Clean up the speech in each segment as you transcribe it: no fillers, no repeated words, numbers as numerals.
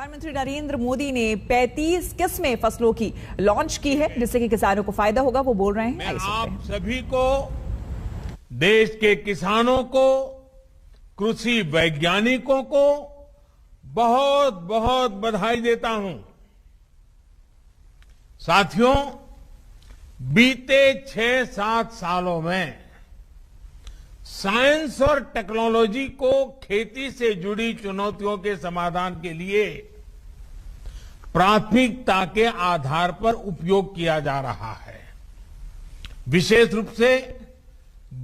प्रधानमंत्री नरेंद्र मोदी ने 35 किस्में फसलों की लॉन्च की है, जिससे कि किसानों को फायदा होगा। वो बोल रहे हैं। मैं आप सभी को, देश के किसानों को, कृषि वैज्ञानिकों को बहुत बहुत बधाई देता हूं। साथियों, बीते 6-7 सालों में साइंस और टेक्नोलॉजी को खेती से जुड़ी चुनौतियों के समाधान के लिए प्राथमिकता के आधार पर उपयोग किया जा रहा है। विशेष रूप से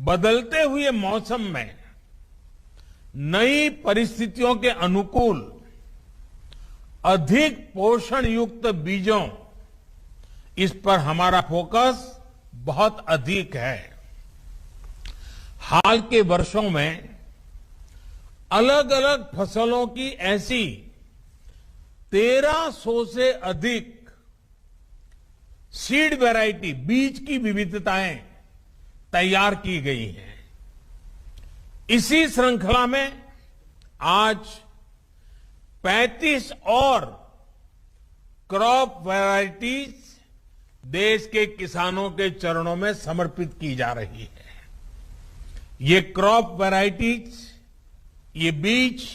बदलते हुए मौसम में नई परिस्थितियों के अनुकूल अधिक पोषण युक्त बीजों, इस पर हमारा फोकस बहुत अधिक है। हाल के वर्षों में अलग अलग फसलों की ऐसी 1300 से अधिक सीड वैरायटी, बीज की विविधताएं तैयार की गई हैं। इसी श्रृंखला में आज 35 और क्रॉप वैरायटीज देश के किसानों के चरणों में समर्पित की जा रही है। ये क्रॉप वैरायटीज, ये बीज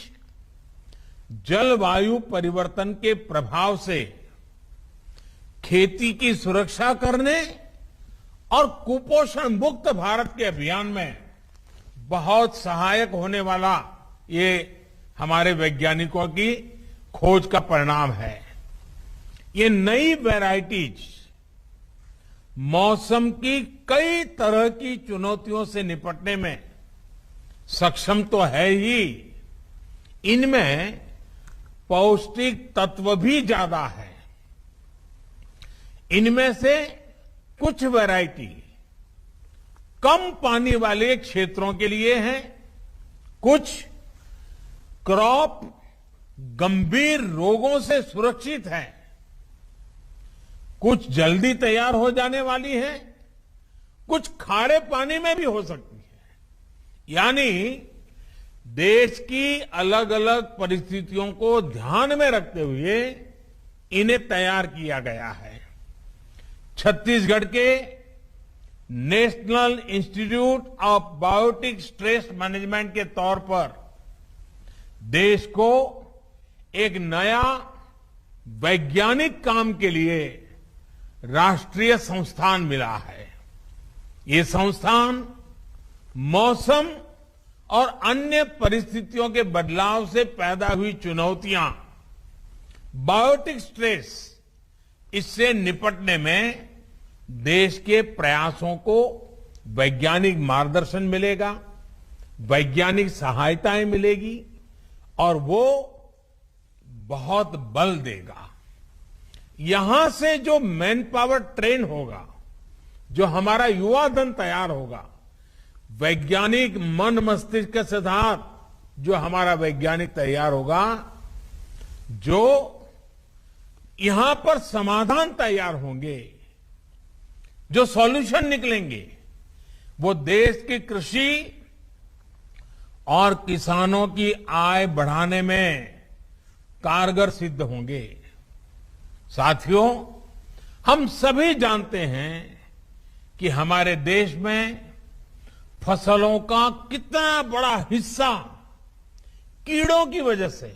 जलवायु परिवर्तन के प्रभाव से खेती की सुरक्षा करने और कुपोषण मुक्त भारत के अभियान में बहुत सहायक होने वाला ये हमारे वैज्ञानिकों की खोज का परिणाम है। ये नई वैरायटीज मौसम की कई तरह की चुनौतियों से निपटने में सक्षम तो है ही, इनमें पौष्टिक तत्व भी ज्यादा है। इनमें से कुछ वैरायटी कम पानी वाले क्षेत्रों के लिए है, कुछ क्रॉप गंभीर रोगों से सुरक्षित है, कुछ जल्दी तैयार हो जाने वाली है, कुछ खारे पानी में भी हो सकती है। यानी देश की अलग अलग परिस्थितियों को ध्यान में रखते हुए इन्हें तैयार किया गया है। छत्तीसगढ़ के national institute of biotic stress management के तौर पर देश को एक नया वैज्ञानिक काम के लिए राष्ट्रीय संस्थान मिला है। ये संस्थान मौसम और अन्य परिस्थितियों के बदलाव से पैदा हुई चुनौतियां, बायोटिक स्ट्रेस, इससे निपटने में देश के प्रयासों को वैज्ञानिक मार्गदर्शन मिलेगा, वैज्ञानिक सहायताएं मिलेगी और वो बहुत बल देगा। यहां से जो मैन पावर ट्रेन होगा, जो हमारा युवा धन तैयार होगा, वैज्ञानिक मन मस्तिष्क के साथ जो हमारा वैज्ञानिक तैयार होगा, जो यहां पर समाधान तैयार होंगे, जो सॉल्यूशन निकलेंगे, वो देश की कृषि और किसानों की आय बढ़ाने में कारगर सिद्ध होंगे। साथियों, हम सभी जानते हैं कि हमारे देश में फसलों का कितना बड़ा हिस्सा कीड़ों की वजह से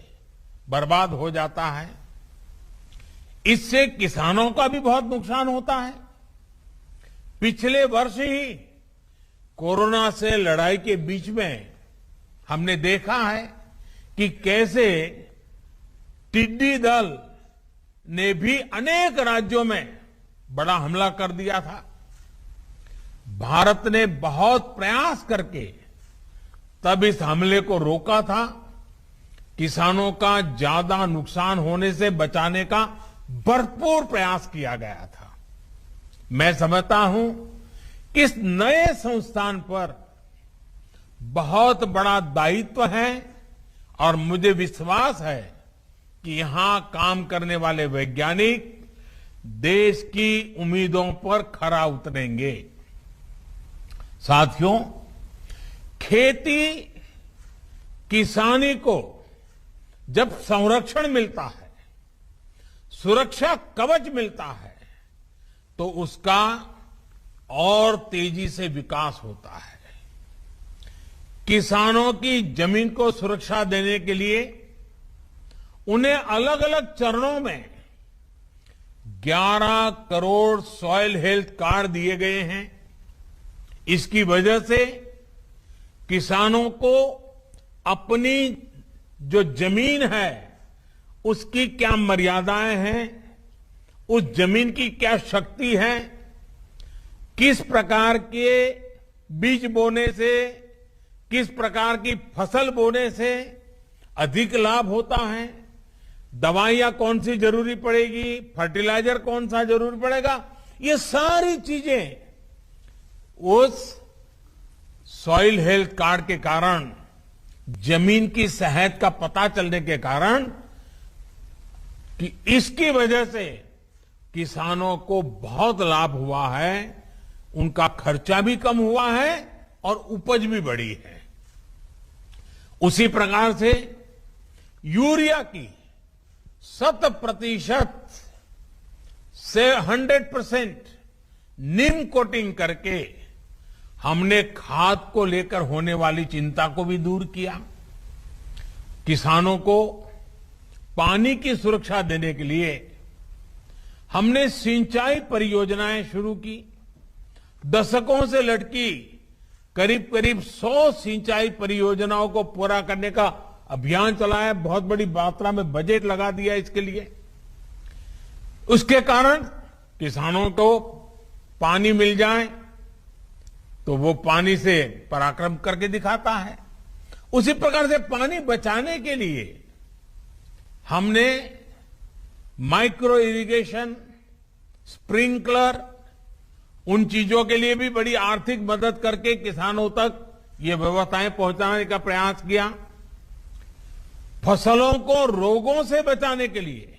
बर्बाद हो जाता है। इससे किसानों का भी बहुत नुकसान होता है। पिछले वर्ष ही कोरोना से लड़ाई के बीच में हमने देखा है कि कैसे टिड्डी दल ने भी अनेक राज्यों में बड़ा हमला कर दिया था। भारत ने बहुत प्रयास करके तब इस हमले को रोका था। किसानों का ज्यादा नुकसान होने से बचाने का भरपूर प्रयास किया गया था। मैं समझता हूं कि इस नए संस्थान पर बहुत बड़ा दायित्व है और मुझे विश्वास है कि यहां काम करने वाले वैज्ञानिक देश की उम्मीदों पर खरा उतरेंगे। साथियों, खेती किसानी को जब संरक्षण मिलता है सुरक्षा कवच मिलता है तो उसका और तेजी से विकास होता है। किसानों की जमीन को सुरक्षा देने के लिए उन्हें अलग अलग चरणों में 11 करोड़ सॉइल हेल्थ कार्ड दिए गए हैं। इसकी वजह से किसानों को अपनी जो जमीन है उसकी क्या मर्यादाएं हैं, उस जमीन की क्या शक्ति है, किस प्रकार के बीज बोने से, किस प्रकार की फसल बोने से अधिक लाभ होता है, दवाइयां कौन सी जरूरी पड़ेगी, फर्टिलाइजर कौन सा जरूरी पड़ेगा, ये सारी चीजें उस सॉइल हेल्थ कार्ड के कारण, जमीन की सेहत का पता चलने के कारण कि इसकी वजह से किसानों को बहुत लाभ हुआ है, उनका खर्चा भी कम हुआ है और उपज भी बढ़ी है। उसी प्रकार से यूरिया की 100% से 100% नीम कोटिंग करके हमने खाद को लेकर होने वाली चिंता को भी दूर किया। किसानों को पानी की सुरक्षा देने के लिए हमने सिंचाई परियोजनाएं शुरू की। दशकों से लटकी करीब करीब 100 सिंचाई परियोजनाओं को पूरा करने का अभियान चलाया। बहुत बड़ी मात्रा में बजट लगा दिया इसके लिए। उसके कारण किसानों को पानी मिल जाए तो वो पानी से पराक्रम करके दिखाता है। उसी प्रकार से पानी बचाने के लिए हमने माइक्रो इरिगेशन, स्प्रिंकलर, उन चीजों के लिए भी बड़ी आर्थिक मदद करके किसानों तक ये व्यवस्थाएं पहुंचाने का प्रयास किया। फसलों को रोगों से बचाने के लिए,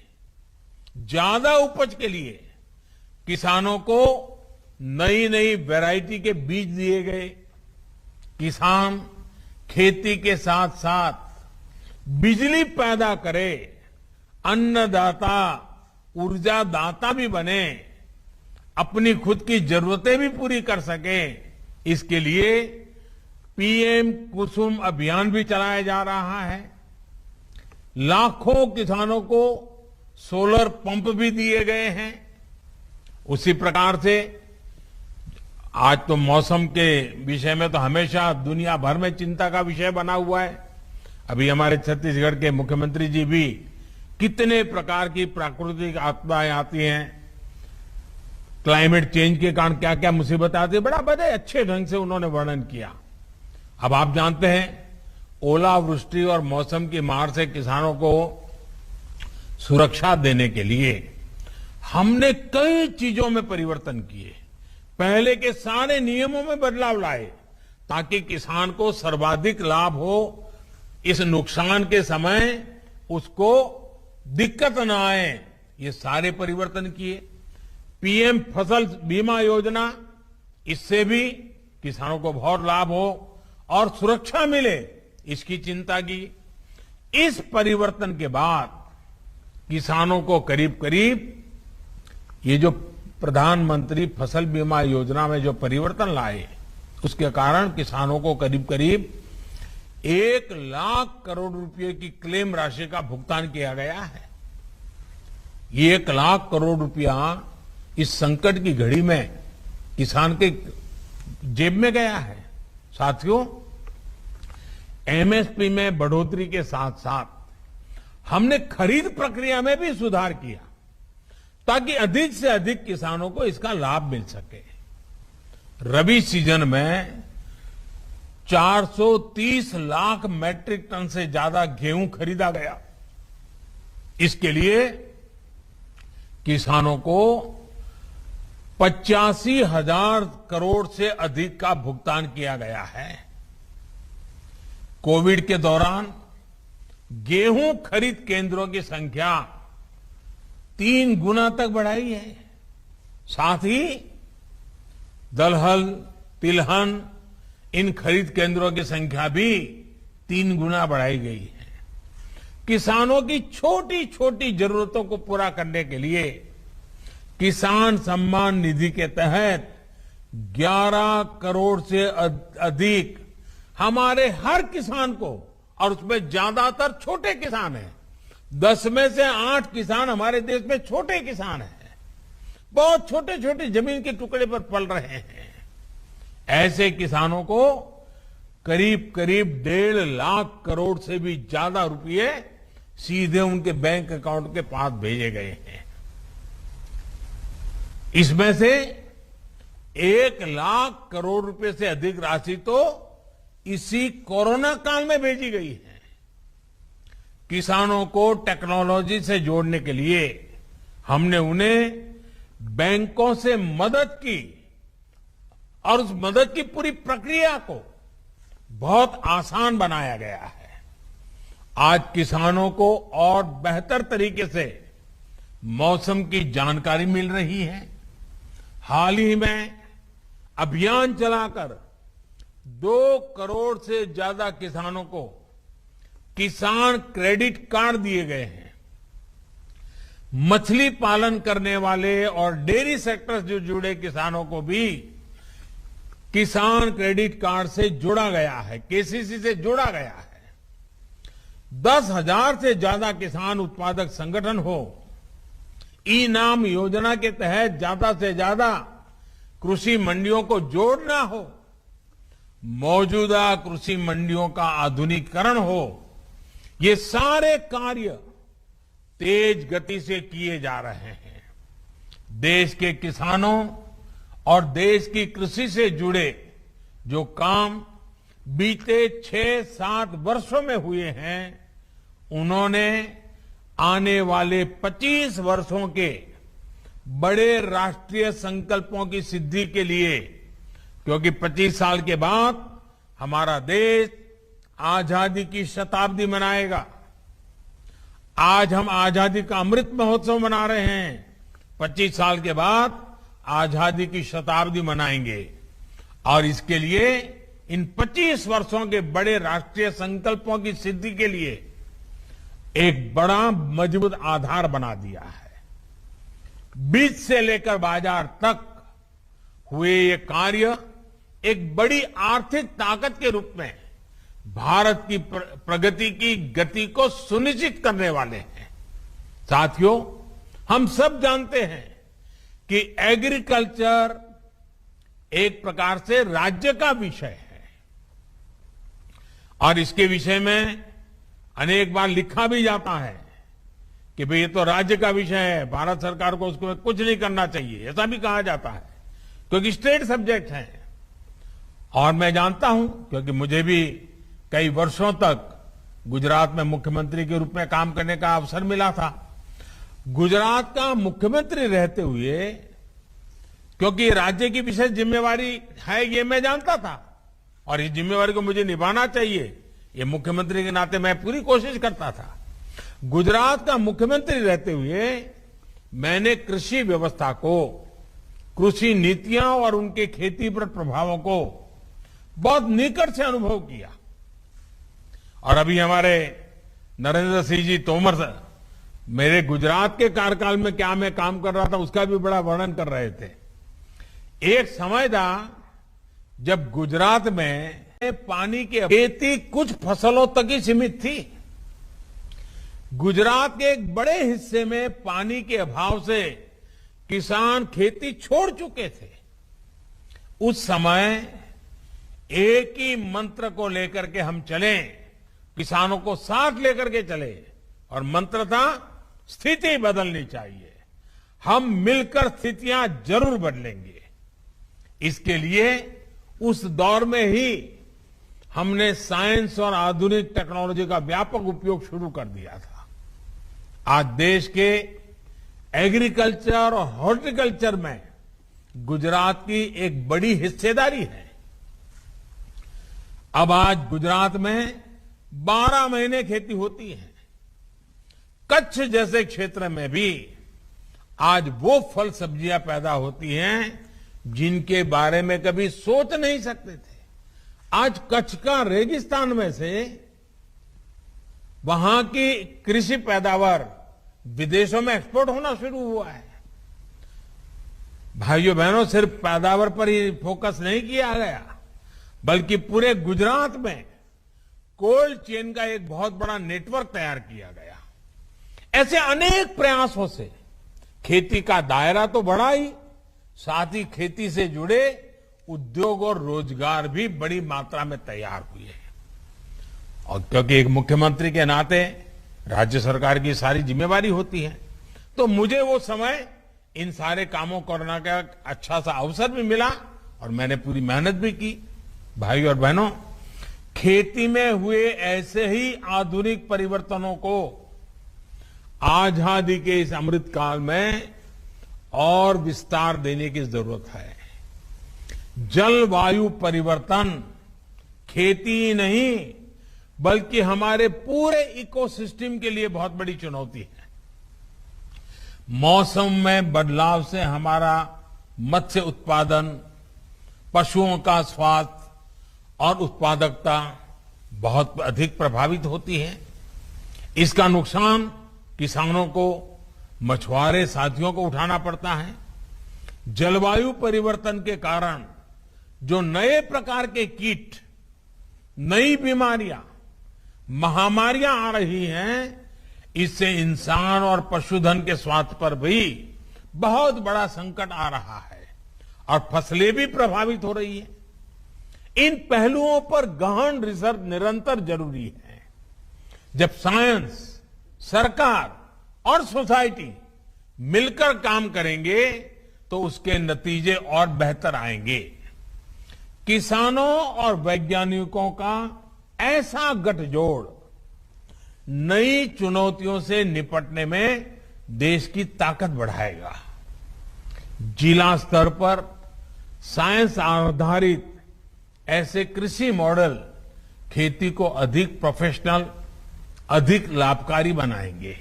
ज्यादा उपज के लिए किसानों को नई नई वैरायटी के बीज दिए गए। किसान खेती के साथ साथ बिजली पैदा करे, अन्नदाता, ऊर्जादाता भी बने, अपनी खुद की जरूरतें भी पूरी कर सके। इसके लिए पीएम कुसुम अभियान भी चलाया जा रहा है। लाखों किसानों को सोलर पंप भी दिए गए हैं। उसी प्रकार से आज तो मौसम के विषय में तो हमेशा दुनिया भर में चिंता का विषय बना हुआ है। अभी हमारे छत्तीसगढ़ के मुख्यमंत्री जी भी कितने प्रकार की प्राकृतिक आपदाएं आती हैं, क्लाइमेट चेंज के कारण क्या क्या मुसीबत आती है, बड़ा बड़े अच्छे ढंग से उन्होंने वर्णन किया। अब आप जानते हैं ओलावृष्टि और मौसम की मार से किसानों को सुरक्षा देने के लिए हमने कई चीजों में परिवर्तन किए। पहले के सारे नियमों में बदलाव लाए ताकि किसान को सर्वाधिक लाभ हो, इस नुकसान के समय उसको दिक्कत न आए, ये सारे परिवर्तन किए। पीएम फसल बीमा योजना, इससे भी किसानों को बहुत लाभ हो और सुरक्षा मिले, इसकी चिंता की। इस परिवर्तन के बाद किसानों को करीब करीब ये जो प्रधानमंत्री फसल बीमा योजना में जो परिवर्तन लाए, उसके कारण किसानों को करीब करीब 1 लाख करोड़ रुपए की क्लेम राशि का भुगतान किया गया है। ये 1 लाख करोड़ रुपया इस संकट की घड़ी में किसान के जेब में गया है। साथियों, एमएसपी में बढ़ोतरी के साथ साथ हमने खरीद प्रक्रिया में भी सुधार किया ताकि अधिक से अधिक किसानों को इसका लाभ मिल सके। रबी सीजन में 430 लाख मैट्रिक टन से ज्यादा गेहूं खरीदा गया। इसके लिए किसानों को 85,000 करोड़ से अधिक का भुगतान किया गया है। कोविड के दौरान गेहूं खरीद केंद्रों की संख्या 3 गुना तक बढ़ाई है। साथ ही दलहन, तिलहन, इन खरीद केंद्रों की संख्या भी 3 गुना बढ़ाई गई है। किसानों की छोटी छोटी जरूरतों को पूरा करने के लिए किसान सम्मान निधि के तहत 11 करोड़ से अधिक हमारे हर किसान को, और उसमें ज्यादातर छोटे किसान हैं, 10 में से 8 किसान हमारे देश में छोटे किसान हैं, बहुत छोटे छोटे जमीन के टुकड़े पर पल रहे हैं। ऐसे किसानों को करीब करीब 1.5 लाख करोड़ से भी ज्यादा रुपए सीधे उनके बैंक अकाउंट के पास भेजे गए हैं। इसमें से 1 लाख करोड़ रुपए से अधिक राशि तो इसी कोरोना काल में भेजी गई है। किसानों को टेक्नोलॉजी से जोड़ने के लिए हमने उन्हें बैंकों से मदद की और उस मदद की पूरी प्रक्रिया को बहुत आसान बनाया गया है। आज किसानों को और बेहतर तरीके से मौसम की जानकारी मिल रही है। हाल ही में अभियान चलाकर 2 करोड़ से ज्यादा किसानों को किसान क्रेडिट कार्ड दिए गए हैं। मछली पालन करने वाले और डेयरी सेक्टर से जुड़े किसानों को भी किसान क्रेडिट कार्ड से जोड़ा गया है, केसीसी से जोड़ा गया है। 10,000 से ज्यादा किसान उत्पादक संगठन हो, ई नाम योजना के तहत ज्यादा से ज्यादा कृषि मंडियों को जोड़ना हो, मौजूदा कृषि मंडियों का आधुनिकीकरण हो, ये सारे कार्य तेज गति से किए जा रहे हैं। देश के किसानों और देश की कृषि से जुड़े जो काम बीते 6-7 वर्षों में हुए हैं, उन्होंने आने वाले 25 वर्षों के बड़े राष्ट्रीय संकल्पों की सिद्धि के लिए, क्योंकि 25 साल के बाद हमारा देश आजादी की शताब्दी मनाएगा। आज हम आजादी का अमृत महोत्सव मना रहे हैं, 25 साल के बाद आजादी की शताब्दी मनाएंगे और इसके लिए इन 25 वर्षों के बड़े राष्ट्रीय संकल्पों की सिद्धि के लिए एक बड़ा मजबूत आधार बना दिया है। बीज से लेकर बाजार तक हुए ये कार्य एक बड़ी आर्थिक ताकत के रूप में भारत की प्रगति की गति को सुनिश्चित करने वाले हैं। साथियों, हम सब जानते हैं कि एग्रीकल्चर एक प्रकार से राज्य का विषय है और इसके विषय में अनेक बार लिखा भी जाता है कि भाई ये तो राज्य का विषय है, भारत सरकार को उसको कुछ नहीं करना चाहिए, ऐसा भी कहा जाता है क्योंकि स्टेट सब्जेक्ट है। और मैं जानता हूं, क्योंकि मुझे भी कई वर्षों तक गुजरात में मुख्यमंत्री के रूप में काम करने का अवसर मिला था। गुजरात का मुख्यमंत्री रहते हुए, क्योंकि राज्य की विशेष जिम्मेवारी है ये मैं जानता था और इस जिम्मेवारी को मुझे निभाना चाहिए, ये मुख्यमंत्री के नाते मैं पूरी कोशिश करता था। गुजरात का मुख्यमंत्री रहते हुए मैंने कृषि व्यवस्था को, कृषि नीतियां और उनके खेती पर प्रभावों को बहुत निकट से अनुभव किया। और अभी हमारे नरेंद्र सिंह जी तोमर मेरे गुजरात के कार्यकाल में क्या मैं काम कर रहा था उसका भी बड़ा वर्णन कर रहे थे। एक समय था जब गुजरात में पानी की खेती कुछ फसलों तक ही सीमित थी। गुजरात के एक बड़े हिस्से में पानी के अभाव से किसान खेती छोड़ चुके थे। उस समय एक ही मंत्र को लेकर के हम चले, किसानों को साथ लेकर के चले और मंत्र था स्थिति बदलनी चाहिए, हम मिलकर स्थितियां जरूर बदलेंगे। इसके लिए उस दौर में ही हमने साइंस और आधुनिक टेक्नोलॉजी का व्यापक उपयोग शुरू कर दिया था। आज देश के एग्रीकल्चर और हॉर्टिकल्चर में गुजरात की एक बड़ी हिस्सेदारी है। अब आज गुजरात में 12 महीने खेती होती है। कच्छ जैसे क्षेत्र में भी आज वो फल सब्जियां पैदा होती हैं जिनके बारे में कभी सोच नहीं सकते थे। आज कच्छ का रेगिस्तान में से वहां की कृषि पैदावार विदेशों में एक्सपोर्ट होना शुरू हुआ है। भाइयों बहनों, सिर्फ पैदावार पर ही फोकस नहीं किया गया, बल्कि पूरे गुजरात में कोल्ड चेन का एक बहुत बड़ा नेटवर्क तैयार किया गया। ऐसे अनेक प्रयासों से खेती का दायरा तो बढ़ा ही, साथ ही खेती से जुड़े उद्योग और रोजगार भी बड़ी मात्रा में तैयार हुए। और क्योंकि एक मुख्यमंत्री के नाते राज्य सरकार की सारी जिम्मेवारी होती है, तो मुझे वो समय इन सारे कामों करने का अच्छा सा अवसर भी मिला और मैंने पूरी मेहनत भी की। भाइयों और बहनों, खेती में हुए ऐसे ही आधुनिक परिवर्तनों को आजादी के इस अमृत काल में और विस्तार देने की जरूरत है। जलवायु परिवर्तन खेती ही नहीं, बल्कि हमारे पूरे इकोसिस्टम के लिए बहुत बड़ी चुनौती है। मौसम में बदलाव से हमारा मत्स्य उत्पादन, पशुओं का स्वास्थ्य और उत्पादकता बहुत अधिक प्रभावित होती है। इसका नुकसान किसानों को, मछुआरे साथियों को उठाना पड़ता है। जलवायु परिवर्तन के कारण जो नए प्रकार के कीट, नई बीमारियां, महामारियां आ रही हैं, इससे इंसान और पशुधन के स्वास्थ्य पर भी बहुत बड़ा संकट आ रहा है और फसलें भी प्रभावित हो रही हैं। इन पहलुओं पर गहन रिसर्च निरंतर जरूरी है। जब साइंस, सरकार और सोसाइटी मिलकर काम करेंगे तो उसके नतीजे और बेहतर आएंगे। किसानों और वैज्ञानिकों का ऐसा गठजोड़ नई चुनौतियों से निपटने में देश की ताकत बढ़ाएगा। जिला स्तर पर साइंस आधारित ऐसे कृषि मॉडल खेती को अधिक प्रोफेशनल, अधिक लाभकारी बनाएंगे।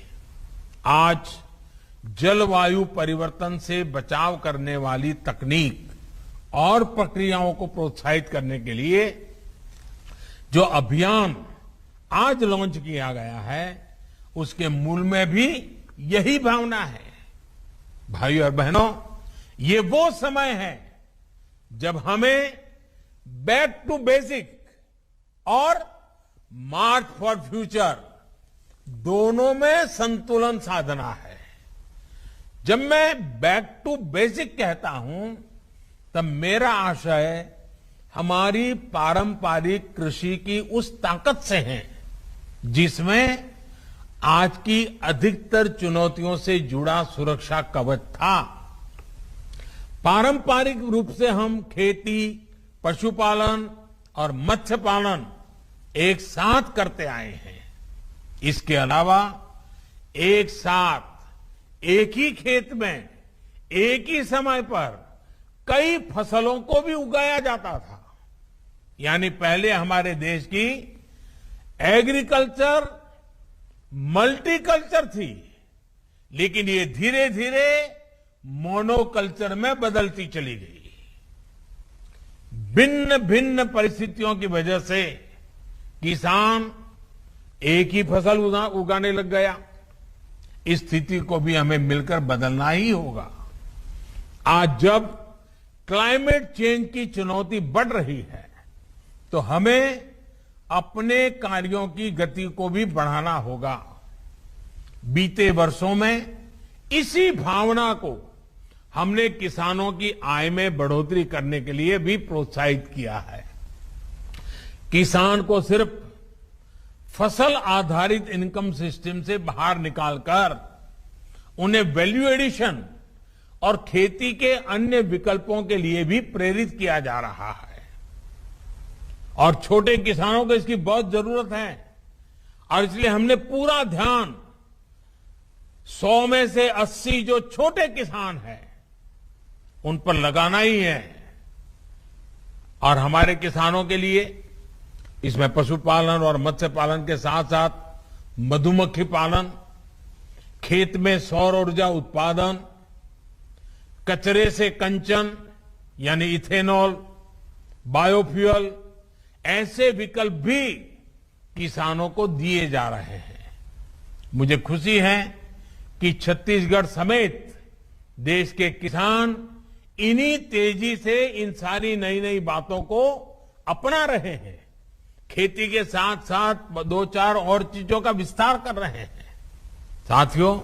आज जलवायु परिवर्तन से बचाव करने वाली तकनीक और प्रक्रियाओं को प्रोत्साहित करने के लिए जो अभियान आज लॉन्च किया गया है, उसके मूल में भी यही भावना है। भाइयों और बहनों, ये वो समय है जब हमें बैक टू बेसिक और मार्च फॉर फ्यूचर दोनों में संतुलन साधना है। जब मैं बैक टू बेसिक कहता हूं, तब मेरा आशय हमारी पारंपरिक कृषि की उस ताकत से है जिसमें आज की अधिकतर चुनौतियों से जुड़ा सुरक्षा कवच था। पारंपरिक रूप से हम खेती, पशुपालन और मत्स्य पालन एक साथ करते आए हैं। इसके अलावा एक साथ एक ही खेत में एक ही समय पर कई फसलों को भी उगाया जाता था। यानी पहले हमारे देश की एग्रीकल्चर मल्टीकल्चर थी, लेकिन ये धीरे धीरे मोनोकल्चर में बदलती चली गई। भिन्न भिन्न परिस्थितियों की वजह से किसान एक ही फसल उगाने लग गया। इस स्थिति को भी हमें मिलकर बदलना ही होगा। आज जब क्लाइमेट चेंज की चुनौती बढ़ रही है, तो हमें अपने कार्यों की गति को भी बढ़ाना होगा। बीते वर्षों में इसी भावना को हमने किसानों की आय में बढ़ोतरी करने के लिए भी प्रोत्साहित किया है। किसान को सिर्फ फसल आधारित इनकम सिस्टम से बाहर निकालकर उन्हें वैल्यू एडिशन और खेती के अन्य विकल्पों के लिए भी प्रेरित किया जा रहा है। और छोटे किसानों को इसकी बहुत जरूरत है और इसलिए हमने पूरा ध्यान 100 में से 80 जो छोटे किसान हैं उन पर लगाना ही है। और हमारे किसानों के लिए इसमें पशुपालन और मत्स्य पालन के साथ साथ मधुमक्खी पालन, खेत में सौर ऊर्जा उत्पादन, कचरे से कंचन यानी इथेनॉल, बायोफ्यूल, ऐसे विकल्प भी किसानों को दिए जा रहे हैं। मुझे खुशी है कि छत्तीसगढ़ समेत देश के किसान इन्हीं तेजी से इन सारी नई नई बातों को अपना रहे हैं। खेती के साथ साथ दो चार और चीजों का विस्तार कर रहे हैं। साथियों,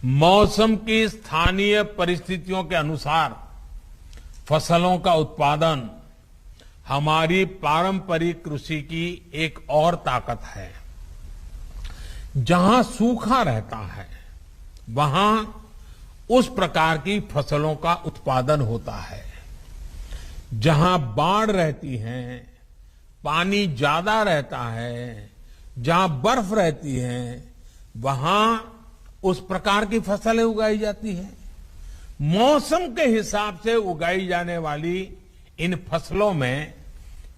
मौसम की स्थानीय परिस्थितियों के अनुसार फसलों का उत्पादन हमारी पारंपरिक कृषि की एक और ताकत है। जहां सूखा रहता है वहां उस प्रकार की फसलों का उत्पादन होता है। जहां बाढ़ रहती है, पानी ज्यादा रहता है, जहां बर्फ रहती है, वहां उस प्रकार की फसलें उगाई जाती है। मौसम के हिसाब से उगाई जाने वाली इन फसलों में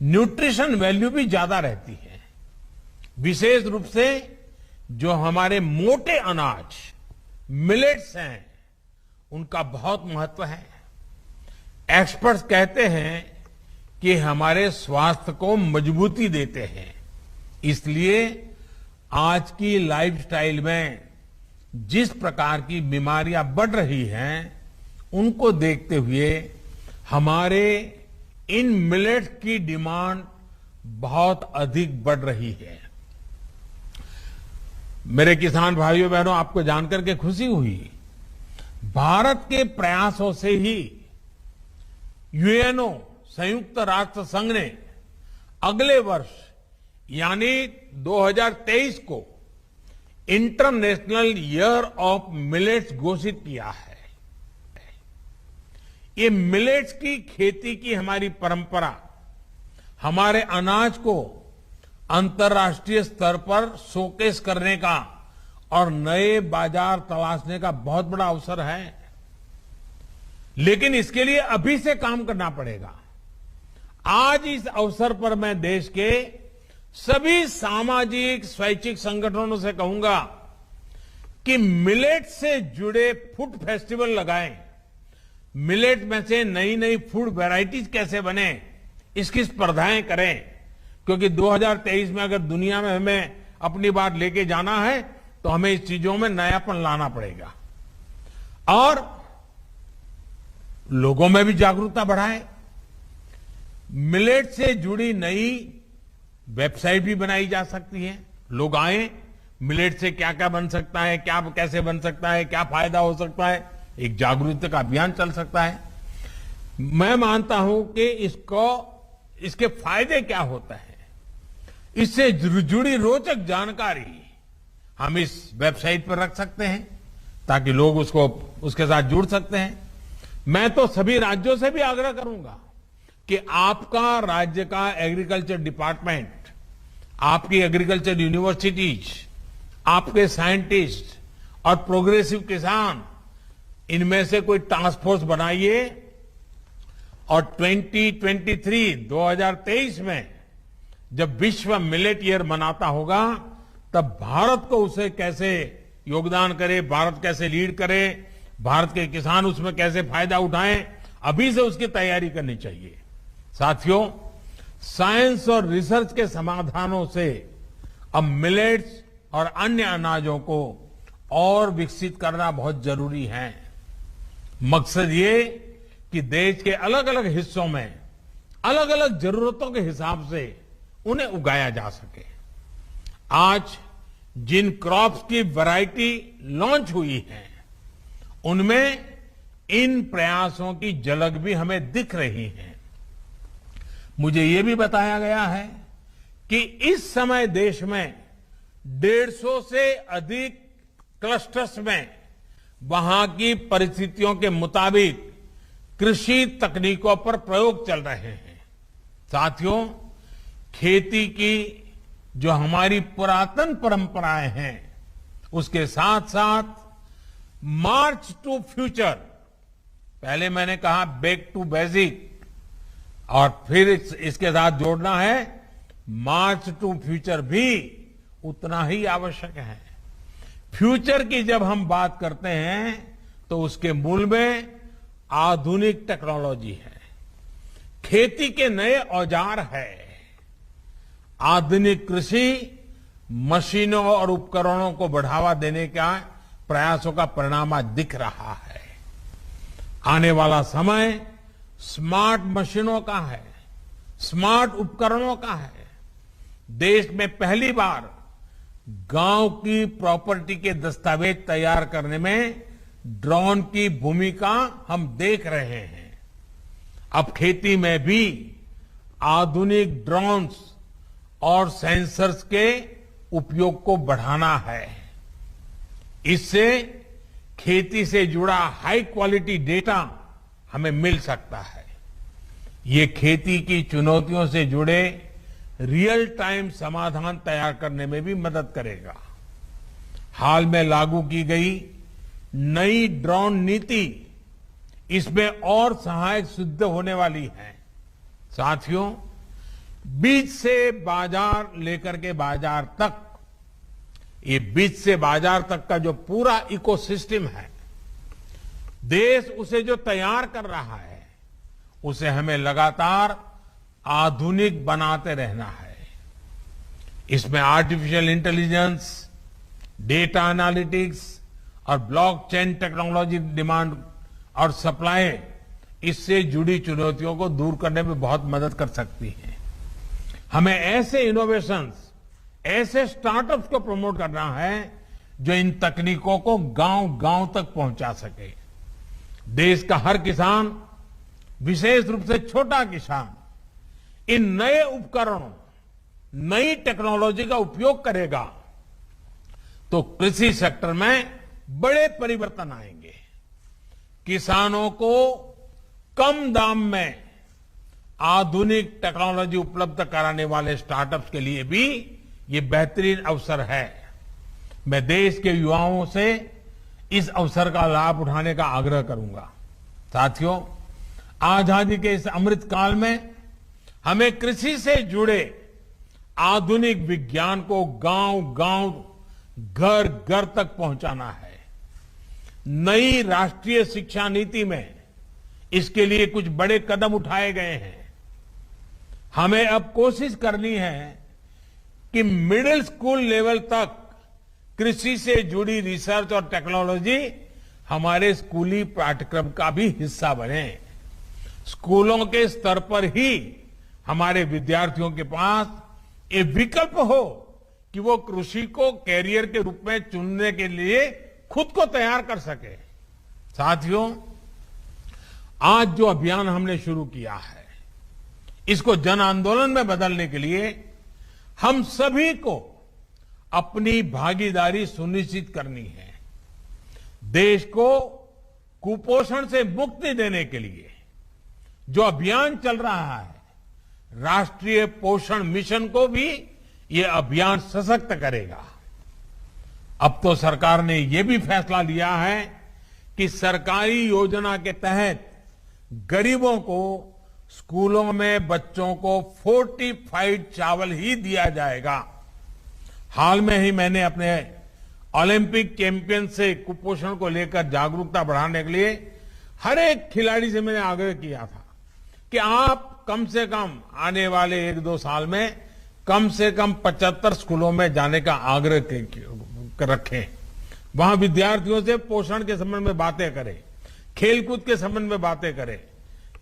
न्यूट्रिशन वैल्यू भी ज्यादा रहती है। विशेष रूप से जो हमारे मोटे अनाज मिलेट्स हैं, उनका बहुत महत्व है। एक्सपर्ट्स कहते हैं कि हमारे स्वास्थ्य को मजबूती देते हैं। इसलिए आज की लाइफस्टाइल में जिस प्रकार की बीमारियां बढ़ रही हैं, उनको देखते हुए हमारे इन मिलेट्स की डिमांड बहुत अधिक बढ़ रही है। मेरे किसान भाइयों बहनों, आपको जानकर के खुशी हुई, भारत के प्रयासों से ही यूएनओ संयुक्त राष्ट्र संघ ने अगले वर्ष यानी 2023 को इंटरनेशनल ईयर ऑफ मिलेट्स घोषित किया है। ये मिलेट्स की खेती की हमारी परंपरा हमारे अनाज को अंतर्राष्ट्रीय स्तर पर शोकेस करने का और नए बाजार तलाशने का बहुत बड़ा अवसर है। लेकिन इसके लिए अभी से काम करना पड़ेगा। आज इस अवसर पर मैं देश के सभी सामाजिक स्वैच्छिक संगठनों से कहूंगा कि मिलेट से जुड़े फूड फेस्टिवल लगाएं। मिलेट में से नई नई फूड वैरायटीज कैसे बने, इसकी स्पर्धाएं करें, क्योंकि 2023 में अगर दुनिया में हमें अपनी बात लेके जाना है तो हमें इस चीजों में नयापन लाना पड़ेगा और लोगों में भी जागरूकता बढ़ाएं। मिलेट से जुड़ी नई वेबसाइट भी बनाई जा सकती है। लोग आए, मिलेट से क्या क्या बन सकता है, क्या कैसे बन सकता है, क्या फायदा हो सकता है, एक जागरूकता का अभियान चल सकता है। मैं मानता हूं कि इसके फायदे क्या होते हैं, इससे जुड़ी रोचक जानकारी हम इस वेबसाइट पर रख सकते हैं ताकि लोग उसके साथ जुड़ सकते हैं। मैं तो सभी राज्यों से भी आग्रह करूंगा कि आपका राज्य का एग्रीकल्चर डिपार्टमेंट, आपकी एग्रीकल्चर यूनिवर्सिटीज, आपके साइंटिस्ट और प्रोग्रेसिव किसान, इनमें से कोई टास्क फोर्स बनाइए और 2023 में जब विश्व मिलेट ईयर मनाता होगा तब भारत को उसे कैसे योगदान करे, भारत कैसे लीड करे, भारत के किसान उसमें कैसे फायदा उठाएं, अभी से उसकी तैयारी करनी चाहिए। साथियों, साइंस और रिसर्च के समाधानों से अब मिलेट्स और अन्य अनाजों को और विकसित करना बहुत जरूरी है। मकसद ये कि देश के अलग अलग हिस्सों में अलग अलग जरूरतों के हिसाब से उन्हें उगाया जा सके। आज जिन क्रॉप्स की वैरायटी लॉन्च हुई है, उनमें इन प्रयासों की झलक भी हमें दिख रही है। मुझे ये भी बताया गया है कि इस समय देश में 150 से अधिक क्लस्टर्स में वहां की परिस्थितियों के मुताबिक कृषि तकनीकों पर प्रयोग चल रहे हैं। साथियों, खेती की जो हमारी पुरातन परंपराएं हैं, उसके साथ साथ मार्च टू फ्यूचर, पहले मैंने कहा बैक टू बेसिक, और फिर इसके साथ जोड़ना है मार्च टू फ्यूचर भी उतना ही आवश्यक है। फ्यूचर की जब हम बात करते हैं तो उसके मूल में आधुनिक टेक्नोलॉजी है, खेती के नए औजार है, आधुनिक कृषि मशीनों और उपकरणों को बढ़ावा देने का प्रयासों का परिणाम आज दिख रहा है। आने वाला समय स्मार्ट मशीनों का है, स्मार्ट उपकरणों का है। देश में पहली बार गांव की प्रॉपर्टी के दस्तावेज तैयार करने में ड्रोन की भूमिका हम देख रहे हैं। अब खेती में भी आधुनिक ड्रोन्स और सेंसर्स के उपयोग को बढ़ाना है। इससे खेती से जुड़ा हाई क्वालिटी डेटा हमें मिल सकता है। ये खेती की चुनौतियों से जुड़े रियल टाइम समाधान तैयार करने में भी मदद करेगा। हाल में लागू की गई नई ड्रोन नीति इसमें और सहायक सिद्ध होने वाली है। साथियों, बीज से बाजार लेकर के बाजार तक, ये बीज से बाजार तक का जो पूरा इकोसिस्टम है, देश उसे जो तैयार कर रहा है, उसे हमें लगातार आधुनिक बनाते रहना है। इसमें आर्टिफिशियल इंटेलिजेंस, डेटा एनालिटिक्स और ब्लॉकचेन टेक्नोलॉजी डिमांड और सप्लाई, इससे जुड़ी चुनौतियों को दूर करने में बहुत मदद कर सकती है। हमें ऐसे इनोवेशंस, ऐसे स्टार्टअप्स को प्रमोट करना है जो इन तकनीकों को गांव-गांव तक पहुंचा सके। देश का हर किसान, विशेष रूप से छोटा किसान, इन नए उपकरणों, नई टेक्नोलॉजी का उपयोग करेगा तो कृषि सेक्टर में बड़े परिवर्तन आएंगे। किसानों को कम दाम में आधुनिक टेक्नोलॉजी उपलब्ध कराने वाले स्टार्टअप्स के लिए भी ये बेहतरीन अवसर है। मैं देश के युवाओं से इस अवसर का लाभ उठाने का आग्रह करूंगा। साथियों, आजादी के इस अमृत काल में हमें कृषि से जुड़े आधुनिक विज्ञान को गांव-गांव, घर-घर तक पहुंचाना है। नई राष्ट्रीय शिक्षा नीति में इसके लिए कुछ बड़े कदम उठाए गए हैं। हमें अब कोशिश करनी है कि मिडिल स्कूल लेवल तक कृषि से जुड़ी रिसर्च और टेक्नोलॉजी हमारे स्कूली पाठ्यक्रम का भी हिस्सा बने। स्कूलों के स्तर पर ही हमारे विद्यार्थियों के पास ये विकल्प हो कि वो कृषि को कैरियर के रूप में चुनने के लिए खुद को तैयार कर सके। साथियों, आज जो अभियान हमने शुरू किया है, इसको जन आंदोलन में बदलने के लिए हम सभी को अपनी भागीदारी सुनिश्चित करनी है। देश को कुपोषण से मुक्ति देने के लिए जो अभियान चल रहा है, राष्ट्रीय पोषण मिशन को भी ये अभियान सशक्त करेगा। अब तो सरकार ने ये भी फैसला लिया है कि सरकारी योजना के तहत गरीबों को स्कूलों में बच्चों को फोर्टिफाइड चावल ही दिया जाएगा। हाल में ही मैंने अपने ओलंपिक चैंपियन से कुपोषण को लेकर जागरूकता बढ़ाने के लिए हर एक खिलाड़ी से मैंने आग्रह किया था कि आप कम से कम आने वाले 1-2 साल में कम से कम 75 स्कूलों में जाने का आग्रह रखें। वहां विद्यार्थियों से पोषण के संबंध में बातें करें, खेलकूद के संबंध में बातें करें,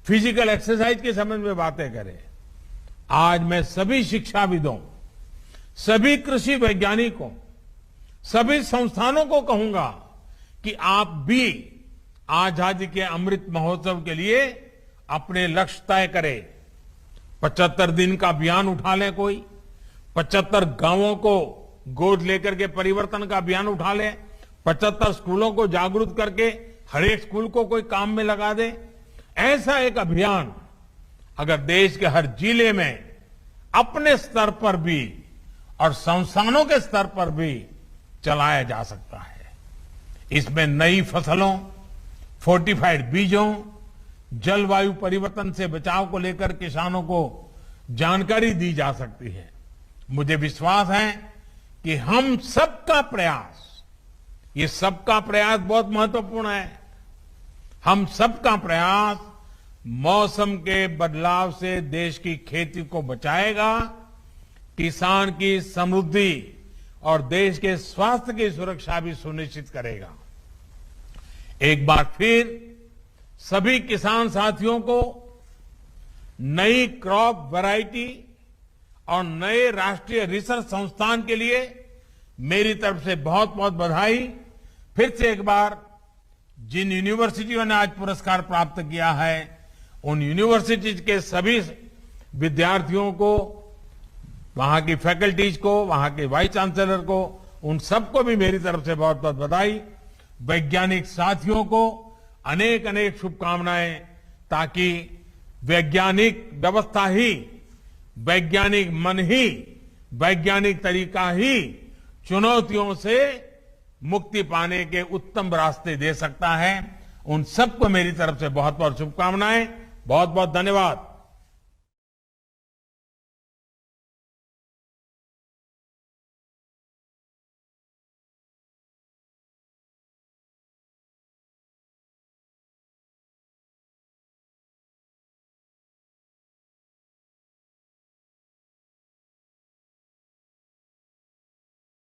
फिजिकल एक्सरसाइज के संबंध में बातें करें। आज मैं सभी शिक्षाविदों, सभी कृषि वैज्ञानिकों, सभी संस्थानों को कहूंगा कि आप भी आजादी के अमृत महोत्सव के लिए अपने लक्ष्य तय करें। 75 दिन का अभियान उठा लें, कोई 75 गांवों को गोद लेकर के परिवर्तन का अभियान उठा ले, 75 स्कूलों को जागरूक करके हर एक स्कूल को कोई काम में लगा दे। ऐसा एक अभियान अगर देश के हर जिले में अपने स्तर पर भी और संस्थानों के स्तर पर भी चलाया जा सकता है। इसमें नई फसलों, फोर्टिफाइड बीजों, जलवायु परिवर्तन से बचाव को लेकर किसानों को जानकारी दी जा सकती है। मुझे विश्वास है कि हम सबका प्रयास, ये सबका प्रयास बहुत महत्वपूर्ण है। हम सबका प्रयास मौसम के बदलाव से देश की खेती को बचाएगा, किसान की समृद्धि और देश के स्वास्थ्य की सुरक्षा भी सुनिश्चित करेगा। एक बार फिर सभी किसान साथियों को नई क्रॉप वैरायटी और नए राष्ट्रीय रिसर्च संस्थान के लिए मेरी तरफ से बहुत बहुत बधाई। फिर से एक बार जिन यूनिवर्सिटियों ने आज पुरस्कार प्राप्त किया है, उन यूनिवर्सिटीज के सभी विद्यार्थियों को, वहां की फैकल्टीज को, वहां के वाइस चांसलर को, उन सबको भी मेरी तरफ से बहुत बहुत बधाई। वैज्ञानिक साथियों को अनेक अनेक शुभकामनाएं, ताकि वैज्ञानिक व्यवस्था ही, वैज्ञानिक मन ही, वैज्ञानिक तरीका ही चुनौतियों से मुक्ति पाने के उत्तम रास्ते दे सकता है। उन सबको मेरी तरफ से बहुत बहुत शुभकामनाएं। बहुत बहुत धन्यवाद।